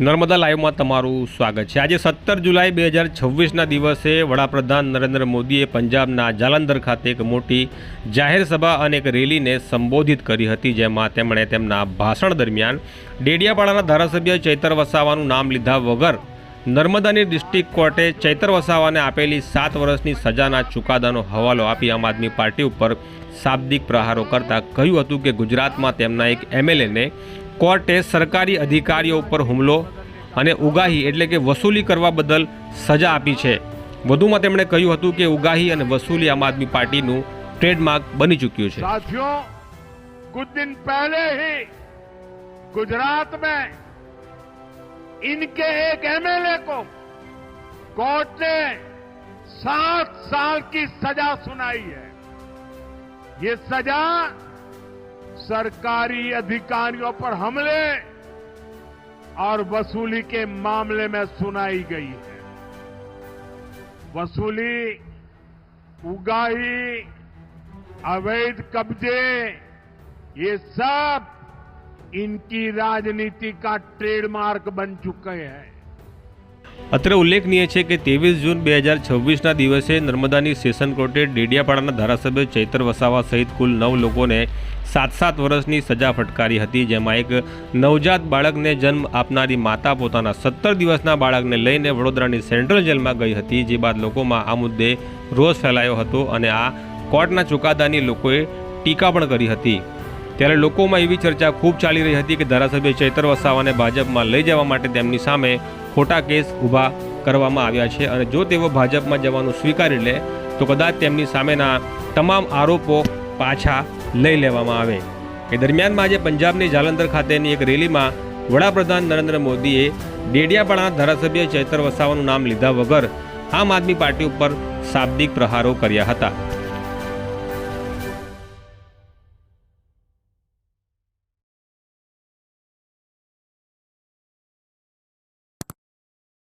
નર્મદા લાઈવમાં તમારું સ્વાગત છે। આજે 17 જુલાઈ 2026ના દિવસે વડાપ્રધાન નરેન્દ્ર મોદીએ પંજાબના જાલંધર ખાતે એક મોટી જાહેર સભા અને એક રેલીને સંબોધિત કરી હતી, જેમાં તેમણે તેમના ભાષણ દરમિયાન ડેડિયાપાડાના ધારાસભ્ય ચૈતર વસાવાનું નામ લીધા વગર નર્મદાની ડિસ્ટ્રિક્ટ કોર્ટે ચૈતર વસાવાને આપેલી 7 વર્ષની સજાના ચુકાદાનો હવાલો આપી આમ આદમી પાર્ટી ઉપર શાબ્દિક પ્રહારો કરતા કહ્યું હતું કે ગુજરાતમાં તેમના એક એમએલએને કોર્ટે સરકારી અધિકારીઓ ઉપર હુમલો અને ઉગાહી એટલે કે વસૂલી કરવા બદલ સજા આપી છે। વધુમાં તેમણે કહ્યું હતું કે ઉગાહી અને વસૂલી આમ આદમી પાર્ટીનું ટ્રેડમાર્ક બની ચૂક્યું છે। साथियों, कुछ दिन पहले ही गुजरात में इनके एक एमएलए को कोर्ट ने 7 साल की सजा सुनाई है। ये सजा सरकारी अधिकारियों पर हमले और वसूली के मामले में सुनाई गई है। वसूली, उगाही, अवैध कब्जे, ये सब इनकी राजनीति का ट्रेडमार्क बन चुके हैं। અત્રે ઉલ્લેખનીય છે કે 23 જૂન 2026ના દિવસે નર્મદાની સેશન કોર્ટે ડેડિયાપાડાના ધારાસભ્ય ચૈતર વસાવા સહિત કુલ 9 લોકોને 7 વર્ષની સજા ફટકારી હતી, જેમાં એક નવજાત બાળકને જન્મ આપનારી માતા પોતાના 17 દિવસના બાળકને લઈને વડોદરાની સેન્ટ્રલ જેલમાં ગઈ હતી, જે બાદ લોકોમાં આ મુદ્દે રોષ ફેલાયો હતો અને આ કોર્ટના ચુકાદાની લોકોએ ટીકા પણ કરી હતી। ત્યારે લોકોમાં એવી ચર્ચા ખૂબ ચાલી રહી હતી કે ધારાસભ્ય ચૈતર વસાવાને ભાજપમાં લઈ જવા માટે તેમની સામે ખોટા કેસ ઊભા કરવામાં આવ્યા છે અને જો તેઓ ભાજપમાં જવાનું સ્વીકારી લે તો કદાચ તેમની સામેના તમામ આરોપો પાછા લઈ લેવામાં આવે। એ દરમિયાનમાં આજે પંજાબની જાલંધર ખાતેની એક રેલીમાં વડાપ્રધાન નરેન્દ્ર મોદીએ ડેડિયાપાડાના ધારાસભ્ય ચૈતર વસાવાનું નામ લીધા વગર આમ આદમી પાર્ટી ઉપર શાબ્દિક પ્રહારો કર્યા હતા।